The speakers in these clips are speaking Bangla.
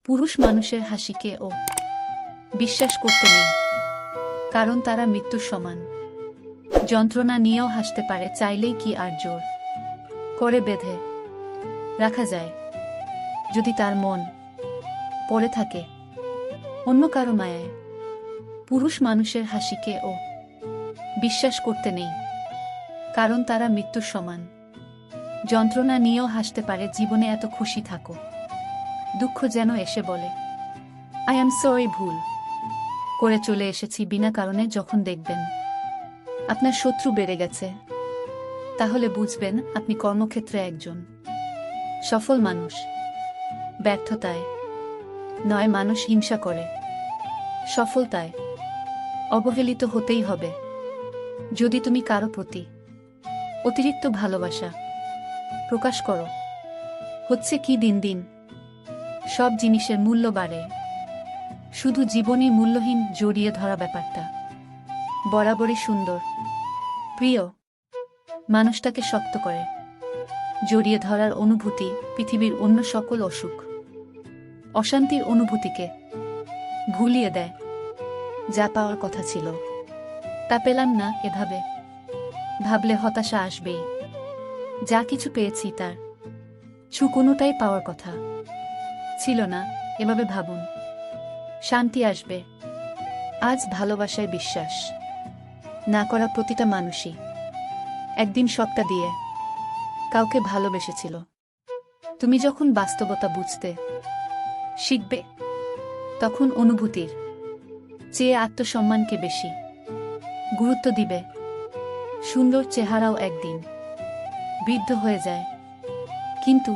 পুরুষ মানুষের হাসিকে ও বিশ্বাস করতে নেই, কারণ তারা মৃত্যুর সমান। যন্ত্রণা নিয়েও হাসতে পারে, চাইলেই কি আর জোর করে বেঁধে রাখা যায়? যদি তার মন পড়ে থাকে অন্য কারো মায়ায়। পুরুষ মানুষের হাসিকে ও বিশ্বাস করতে নেই, কারণ তারা মৃত্যুর সমান। যন্ত্রণা নিয়েও হাসতে পারে, জীবনে এত খুশি থাকো, দুঃখ যেন এসে বলে আই অ্যাম সরি, ভুল করে চলে এসেছি বিনা কারণে। যখন দেখবেন আপনার শত্রু বেড়ে গেছে, তাহলে বুঝবেন আপনি কর্মক্ষেত্রে একজন সফল মানুষ। ব্যর্থতায় নয়, মানুষ হিংসা করে, সফলতায় অবহেলিত হতেই হবে। যদি তুমি কারো প্রতি অতিরিক্ত ভালোবাসা প্রকাশ করো, হচ্ছে কি দিন দিন সব জিনিসের মূল্য বাড়ে, শুধু জীবনই মূল্যহীন। জড়িয়ে ধরা ব্যাপারটা বরাবরই সুন্দর। প্রিয় মানুষটাকে শক্ত করে জড়িয়ে ধরার অনুভূতি পৃথিবীর অন্য সকল অসুখ অশান্তির অনুভূতিকে ভুলিয়ে দেয়। যা পাওয়ার কথা ছিল তা পেলাম না, এভাবে ভাবলে হতাশা আসবেই। যা কিছু পেয়েছি তার কোনোটাই পাওয়ার কথা ছিল না, এভাবে ভাবুন, শান্তি আসবে। আজ ভালোবাসায় বিশ্বাস না করা প্রতিটা মানুষই একদিন সবটা দিয়ে কাউকে ভালোবেসেছিল। তুমি যখন বাস্তবতা বুঝতে শিখবে, তখন অনুভূতির চেয়ে আত্মসম্মানকে বেশি গুরুত্ব দিবে। সুন্দর চেহারাও একদিন বৃদ্ধ হয়ে যায়, কিন্তু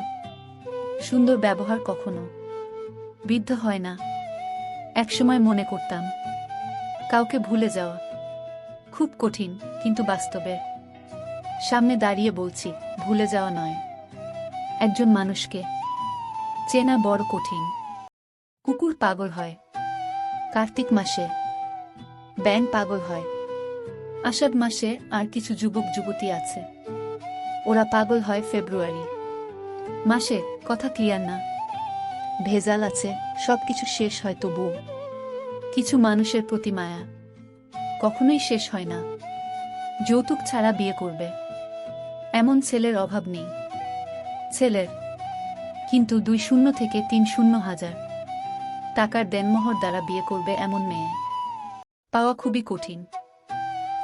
সুন্দর ব্যবহার কখনো বৃদ্ধ হয় না। একসময় মনে করতাম কাউকে ভুলে যাওয়া খুব কঠিন, কিন্তু বাস্তবের সামনে দাঁড়িয়ে বলছি ভুলে যাওয়া নয়, একজন মানুষকে চেনা বড় কঠিন। কুকুর পাগল হয় কার্তিক মাসে, ব্যাঙ পাগল হয় আষাঢ় মাসে, আর কিছু যুবক যুবতী আছে ওরা পাগল হয় ফেব্রুয়ারি মাসে। কথা ক্লিয়ার না, ভেজাল আছে, সবকিছু শেষ হয়, তবুও কিছু মানুষের প্রতি মায়া কখনোই শেষ হয় না। যৌতুক ছাড়া বিয়ে করবে এমন ছেলের অভাব নেই ছেলের, কিন্তু 20 থেকে 30,000 টাকার দেনমোহর দ্বারা বিয়ে করবে এমন মেয়ে পাওয়া খুবই কঠিন।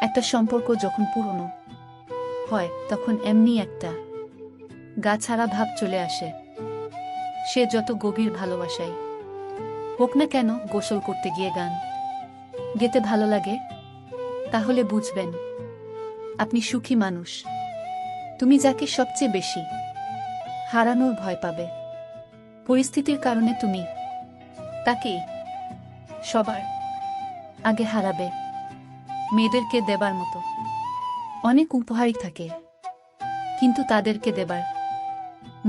একটা সম্পর্ক যখন পুরনো হয়, তখন এমনি একটা গা ছাড়া ভাব চলে আসে। সে যত গভীর ভালোবাসাই হোক না কেন, গোসল করতে গিয়ে গান গেতে ভালো লাগে, তাহলে বুঝবেন আপনি সুখী মানুষ। তুমি যাকে সবচেয়ে বেশি হারানোর ভয় পাবে, পরিস্থিতির কারণে তুমি তাকে সবার আগে হারাবে। মেয়েদেরকে দেবার মতো অনেক উপহারই থাকে, কিন্তু তাদেরকে দেবার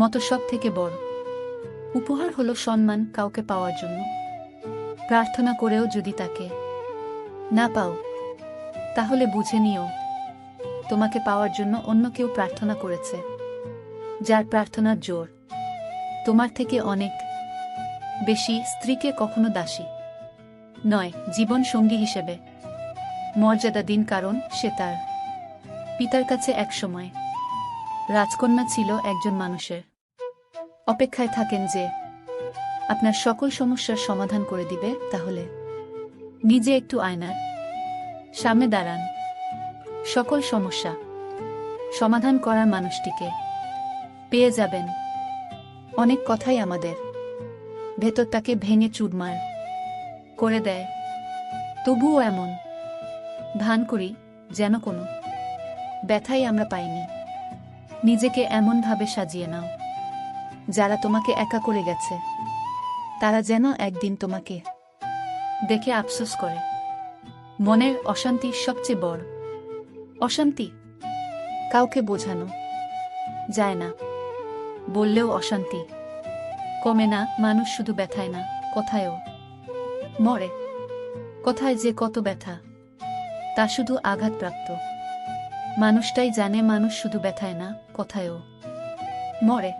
মতো সব থেকে বড় উপহার হলো সম্মান। কাউকে পাওয়ার জন্য প্রার্থনা করেও যদি তাকে না পাও, তাহলে বুঝে নিও তোমাকে পাওয়ার জন্য অন্য কেউ প্রার্থনা করেছে, যার প্রার্থনার জোর তোমার থেকে অনেক বেশি। স্ত্রীকে কখনো দাসী নয়, জীবন সঙ্গী হিসেবে মর্যাদা দিন, কারণ সে তার পিতার কাছে একসময় রাজকন্যা ছিল। একজন মানুষের অপেক্ষায় থাকেন যে আপনার সকল সমস্যার সমাধান করে দিবে, তাহলে নিজে একটু আয়নার সামনে দাঁড়ান। সকল সমস্যা সমাধান করার মানুষটিকে পেয়ে যাবেন। অনেক কথাই আমাদের ভেতরটাকে ভেঙে চুরমার করে দেয়, তবুও এমন ভান করি যেন কোনো ব্যথাই আমরা পাইনি। নিজেকে এমনভাবে সাজিয়ে নাও, যারা তোমাকে একা করে গেছে তারা যেন একদিন তোমাকে দেখে আফসোস করে। মনের অশান্তি সবচেয়ে বড় অশান্তি কাউকে বোঝানো যায় না, বললেও অশান্তি কমে না। মানুষ শুধু ব্যথায় না, কথায়ও মরে। কথায় যে কত ব্যথা তা শুধু আঘাতপ্রাপ্ত মানুষটাই জানে। মানুষ শুধু ব্যথায় না, কথায়ও মরে।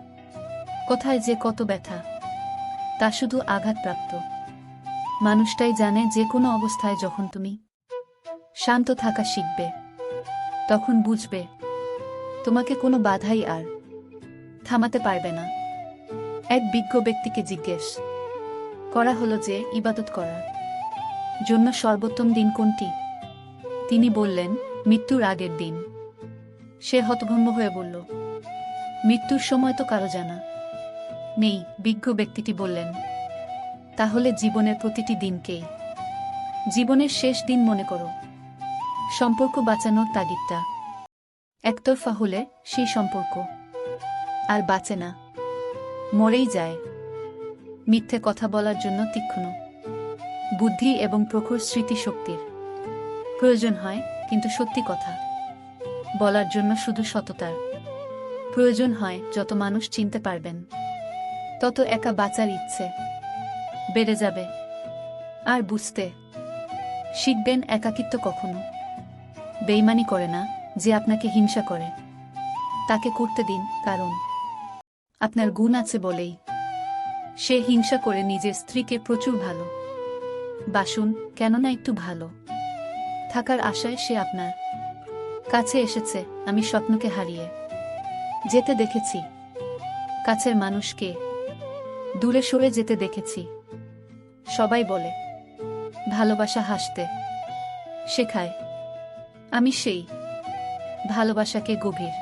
কথায় যে কত ব্যথা তা শুধু আঘাতপ্রাপ্ত মানুষটাই জানে যে কোনো অবস্থায় যখন তুমি শান্ত থাকা শিখবে তখন বুঝবে তোমাকে কোনো বাধাই আর থামাতে পারবে না। এক বিজ্ঞ ব্যক্তিকে জিজ্ঞেস করা হলো যে ইবাদত করার জন্য সর্বোত্তম দিন কোনটি। তিনি বললেন, মৃত্যুর আগের দিন। সে হতভম্ব হয়ে বলল, মৃত্যুর সময় তো কারো জানা নেই। বিজ্ঞ ব্যক্তিটি বললেন, তাহলে জীবনের প্রতিটি দিনকেই জীবনের শেষ দিন মনে করো। সম্পর্ক বাঁচানোর তাগিদটা একতরফা হলে সেই সম্পর্ক আর বাঁচে না, মরেই যায়। মিথ্যে কথা বলার জন্য তীক্ষ্ণ বুদ্ধি এবং প্রখর স্মৃতিশক্তির প্রয়োজন হয়, কিন্তু সত্যি কথা বলার জন্য শুধু সততার প্রয়োজন হয়। যত মানুষ চিনতে পারবেন তত একা বাঁচার ইচ্ছে বেড়ে যাবে। আর বুঝতে শিখবেন একাকিত্ব কখনো বেইমানি করে না। যে আপনাকে হিংসা করে তাকে করতে দিন, কারণ আপনার গুণ আছে বলেই সে হিংসা করে নিজের স্ত্রীকে প্রচুর ভালো বাসুন, কেননা একটু ভালো থাকার আশায় সে আপনার কাছে এসেছে। আমি স্বপ্নকে হারিয়ে যেতে দেখেছি, কাছের মানুষকে দূরে সরে যেতে দেখেছি। সবাই বলে ভালোবাসা হাসতে শেখায়। আমি সেই ভালোবাসাকে গভীর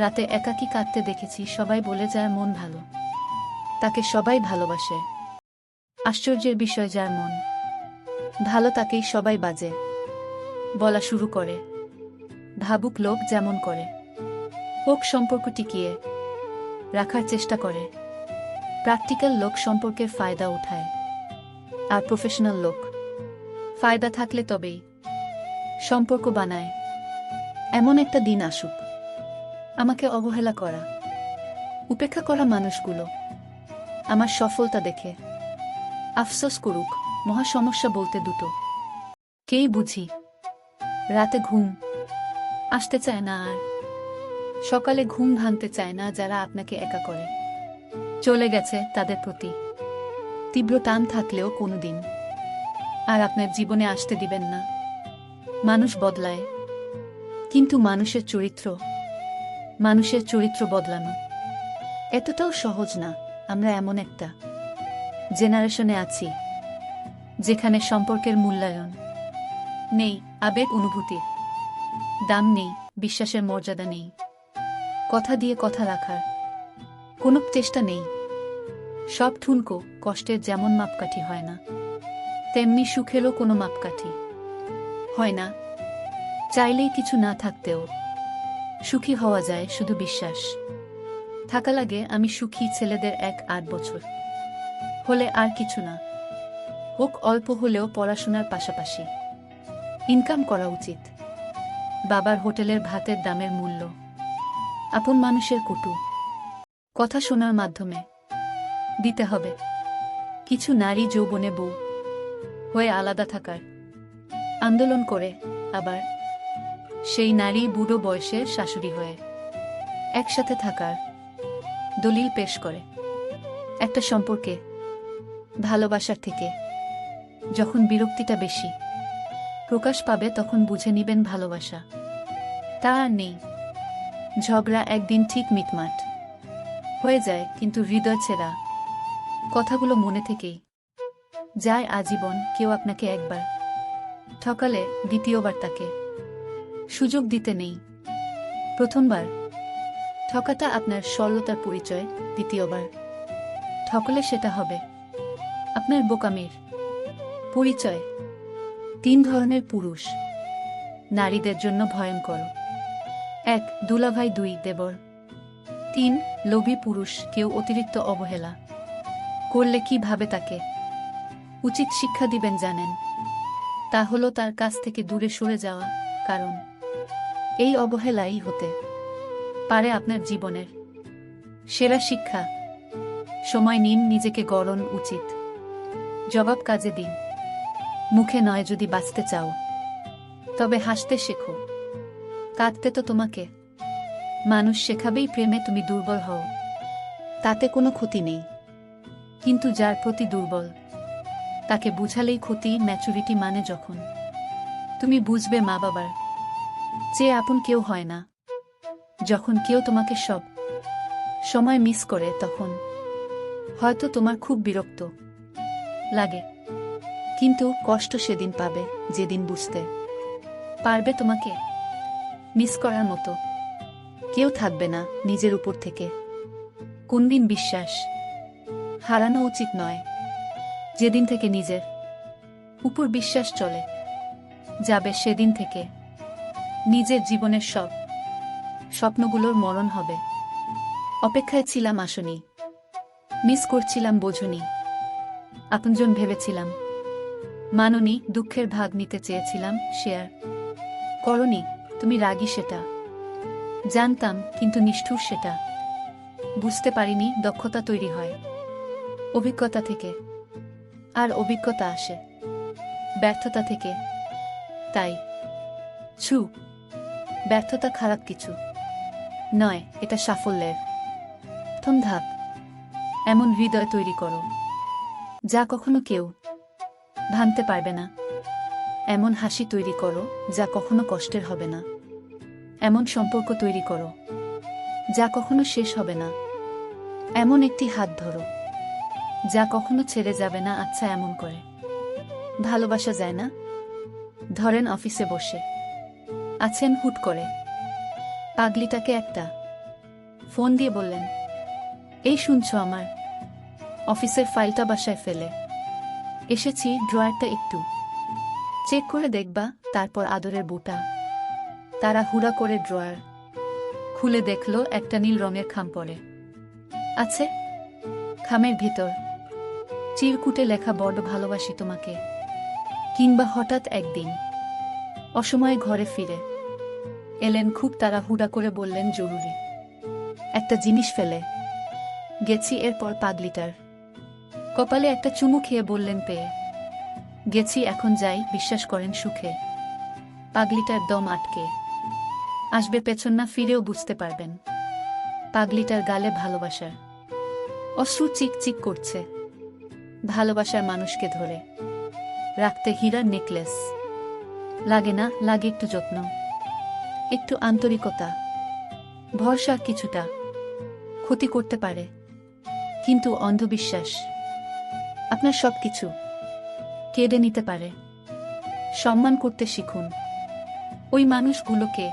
রাতে একাকী কাঁদতে দেখেছি। সবাই বলে যার মন ভালো তাকে সবাই ভালোবাসে। আশ্চর্যের বিষয়, যার মন ভালো তাকেই সবাই বাজে বলা শুরু করে। ভাবুক লোক যেমন করে হোক সম্পর্ক টিকিয়ে রাখার চেষ্টা করে। প্র্যাকটিক্যাল লোক সম্পর্কের ফায়দা উঠায়, আর প্রফেশনাল লোক ফায়দা থাকলে তবেই সম্পর্ক বানায়। এমন একটা দিন আসুক আমাকে অবহেলা করা উপেক্ষা করা মানুষগুলো আমার সফলতা দেখে আফসোস করুক। মহা সমস্যা বলতে দুটো কেই বুঝি, রাতে ঘুম আসতে চায় না আর সকালে ঘুম ভাঙতে চায় না। যারা আপনাকে একা করে চলে গেছে তাদের প্রতি তীব্র টান থাকলেও কোনোদিন আর আপনার জীবনে আসতে দিবেন না। মানুষ বদলায়, কিন্তু মানুষের চরিত্র বদলানো এতটাও সহজ না। আমরা এমন একটা জেনারেশনে আছি যেখানে সম্পর্কের মূল্যায়ন নেই, আবেগ অনুভূতির দাম নেই, বিশ্বাসের মর্যাদা নেই, কথা দিয়ে কথা রাখার কোনো চেষ্টা নেই। সব ঠুনকো কষ্টের যেমন মাপকাঠি হয় না, তেমনি সুখেরও কোনো মাপকাঠি হয় না। চাইলেই কিছু না থাকতেও সুখী হওয়া যায়, শুধু বিশ্বাস থাকা লাগে। আমি সুখী ছেলেদের 1-8 বছর হলে আর কিছু না হোক, অল্প হলেও পড়াশোনার পাশাপাশি ইনকাম করা উচিত। বাবার হোটেলের ভাতের দামের মূল্য আপন মানুষের কটু কথা শোনার মাধ্যমে দিতে হবে। কিছু নারী যৌবনে বউ হয়ে আলাদা থাকার আন্দোলন করে, আবার সেই নারী বুড়ো বয়সে শাশুড়ি হয়ে একসাথে থাকার দলিল পেশ করে। একটা সম্পর্কে ভালোবাসার থেকে যখন বিরক্তিটা বেশি প্রকাশ পাবে তখন বুঝে নিবেন ভালোবাসা তা আর নেই। ঝগড়া একদিন ঠিক মিটমাট হয়ে যায়, কিন্তু হৃদয় ছেঁড়া কথাগুলো মনে থেকেই যায় আজীবন। কেউ আপনাকে একবার ঠকালে দ্বিতীয়বার তাকে সুযোগ দিতে নেই। প্রথমবার ঠকাটা আপনার সরলতার পরিচয়, দ্বিতীয়বার ঠকলে সেটা হবে আপনার বোকামির পরিচয়। 3 ধরনের পুরুষ নারীদের জন্য ভয়ঙ্কর: 1 দুলাভাই, 2 দেবর, 3 লোভী পুরুষ। কেউ অতিরিক্ত অবহেলা করলে কিভাবে তাকে উচিত শিক্ষা দিবেন জানেন? তা হলো তার কাছ থেকে দূরে সরে যাওয়া, কারণ এই অবহেলাই হতে পারে আপনার জীবনের সেরা শিক্ষা। সময় নিন, নিজেকে গড়ন উচিত জবাব কাজে দিন। মুখে নয়, যদি বাঁচতে চাও তবে হাসতে শেখো। কাঁদতে তো তোমাকে মানুষ শেখাবেই। প্রেমে তুমি দুর্বল হও, তাতে কোনো ক্ষতি নেই। কিন্তু যার প্রতি দুর্বল তাকে বুঝালেই ক্ষতি। ম্যাচুরিটি মানে যখন তুমি বুঝবে মা বাবার চেয়ে আপন কেউ হয় না। যখন কেউ তোমাকে সব সময় মিস করে তখন হয়তো তোমার খুব বিরক্ত লাগে, কিন্তু কষ্ট সেদিন পাবে যেদিন বুঝতে পারবে তোমাকে মিস করার মতো কেউ থাকবে না নিজের উপর থেকে। কোনদিন বিশ্বাস হারানো উচিত নয়। যেদিন থেকে নিজের উপর বিশ্বাস চলে যাবে সেদিন থেকে নিজের জীবনের সব স্বপ্নগুলোর মরণ হবে। অপেক্ষায় ছিলাম আসনি, মিস করছিলাম বোঝনি, আপনজন ভেবেছিলাম মাননি, দুঃখের ভাগ নিতে চেয়েছিলাম শেয়ার করনি। তুমি রাগী সেটা জানতাম, কিন্তু নিষ্ঠুর সেটা বুঝতে পারিনি। দক্ষতা তৈরি হয় অভিজ্ঞতা থেকে, আর অভিজ্ঞতা আসে ব্যর্থতা থেকে। তাই ব্যর্থতা খারাপ কিছু নয়, এটা সাফল্যের প্রথম ধাপ। এমন হৃদয় তৈরি করো যা কখনো কেউ ভাঙতে পারবে না। এমন হাসি তৈরি করো যা কখনো কষ্টের হবে না। এমন সম্পর্ক তৈরি করো যা কখনো শেষ হবে না। এমন একটি হাত ধরো যা কখনো ছেড়ে যাবে না। আচ্ছা, এমন করে ভালোবাসা যায় না? ধরেন অফিসে বসে আছেন, হুট করে পাগলিটাকে একটা ফোন দিয়ে বললেন, এই শুনছো, আমার অফিসের ফাইলটা বাসায় ফেলে এসেছি, ড্রয়ারটা একটু চেক করে দেখবা। তারপর আদরের বুটা তারা হুড়া করে ড্রয়ার খুলে দেখল একটা নীল রঙের খাম পড়ে আছে। খামের ভিতর চিরকুটে লেখা, বড্ড ভালোবাসি তোমাকে। কিংবা হঠাৎ একদিন অসময়ে ঘরে ফিরে এলেন, খুব তাড়াহুড়া করে বললেন, জরুরি একটা জিনিস ফেলে গেছি। এরপর পাগলিটার কপালে একটা চুমু খেয়ে বললেন, পেয়ে গেছি, এখন যাই। বিশ্বাস করেন সুখে পাগলিটার দম আটকে আসবে, পেছন না ফিরেও বুঝতে পারবেন পাগলিটার গালে ভালোবাসার অশ্রু চিকচিক করছে। ভালোবাসার মানুষকে ধরে রাখতে হীরার নেকলেস লাগে না, লাগে একটু যত্ন, একটু আন্তরিকতা। ভরসা কিছুটা ক্ষতি করতে পারে, কিন্তু অন্ধবিশ্বাস আপনার সবকিছু কেড়ে নিতে পারে। সম্মান করতে শিখুন ওই মানুষগুলোকে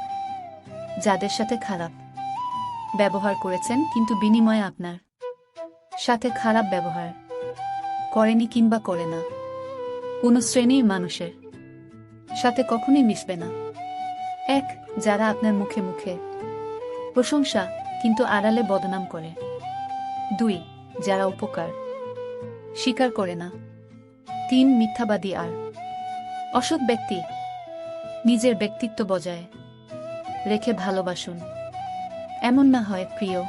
যাদের সাথে খারাপ ব্যবহার করেছেন, কিন্তু বিনিময়ে আপনার সাথে খারাপ ব্যবহার করেনি কিংবা করে না। কোনো শ্রেণীর মানুষের সাথে কখনোই মিশবে না। এক, যারা আপনার মুখে মুখে প্রশংসা কিন্তু আড়ালে বদনাম করে। দুই, যারা উপকার স্বীকার করে না। তিন, মিথ্যাবাদী আর অসৎ ব্যক্তি। নিজের ব্যক্তিত্ব বজায় রেখে ভালোবাসুন। এমন না হয় প্রিয়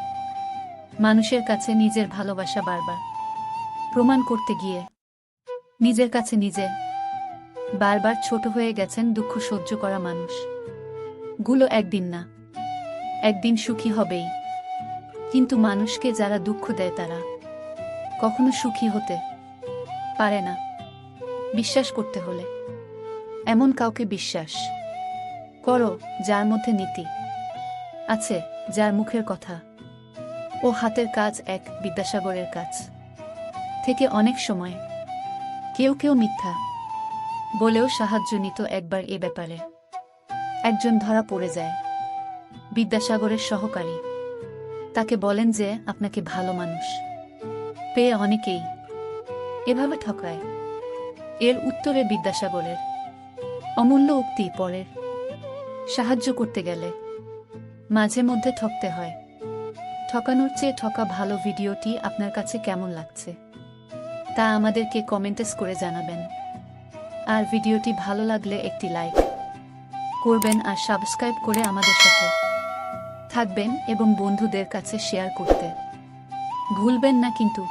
মানুষের কাছে নিজের ভালোবাসা বারবার প্রমাণ করতে গিয়ে নিজের কাছে নিজে বারবার ছোট হয়ে গেছেন। দুঃখ সহ্য করা মানুষ গুলো একদিন না একদিন সুখী হবেই, কিন্তু মানুষকে যারা দুঃখ দেয় তারা কখনো সুখী হতে পারে না। বিশ্বাস করতে হলে এমন কাউকে বিশ্বাস করো যার মধ্যে নীতি আছে, যার মুখের কথা ও হাতের কাজ এক। বিদ্যাসাগরের কাছ থেকে অনেক সময় কেউ কেউ মিথ্যা বলেও সাহায্য নিত। একবার এ ব্যাপারে একজন ধরা পড়ে যায়। বিদ্যাসাগরের সহকারী তাকে বলেন যে, আপনাকে ভালো মানুষ পেয়ে অনেকেই এভাবে ঠকায়। এর উত্তরে বিদ্যাসাগরের অমূল্য উক্তি, পরের সাহায্য করতে গেলে মাঝে মধ্যে ঠকতে হয়। ঠকানোর চেয়ে ঠকা ভালো। ভিডিওটি আপনার কাছে কেমন লাগছে তা আমাদেরকে কমেন্টস করে জানাবেন। আর ভিডিওটি ভালো লাগলে একটি লাইক করবেন আর সাবস্ক্রাইব করে আমাদের সাথে থাকবেন এবং বন্ধুদের কাছে শেয়ার করতে ভুলবেন না কিন্তু।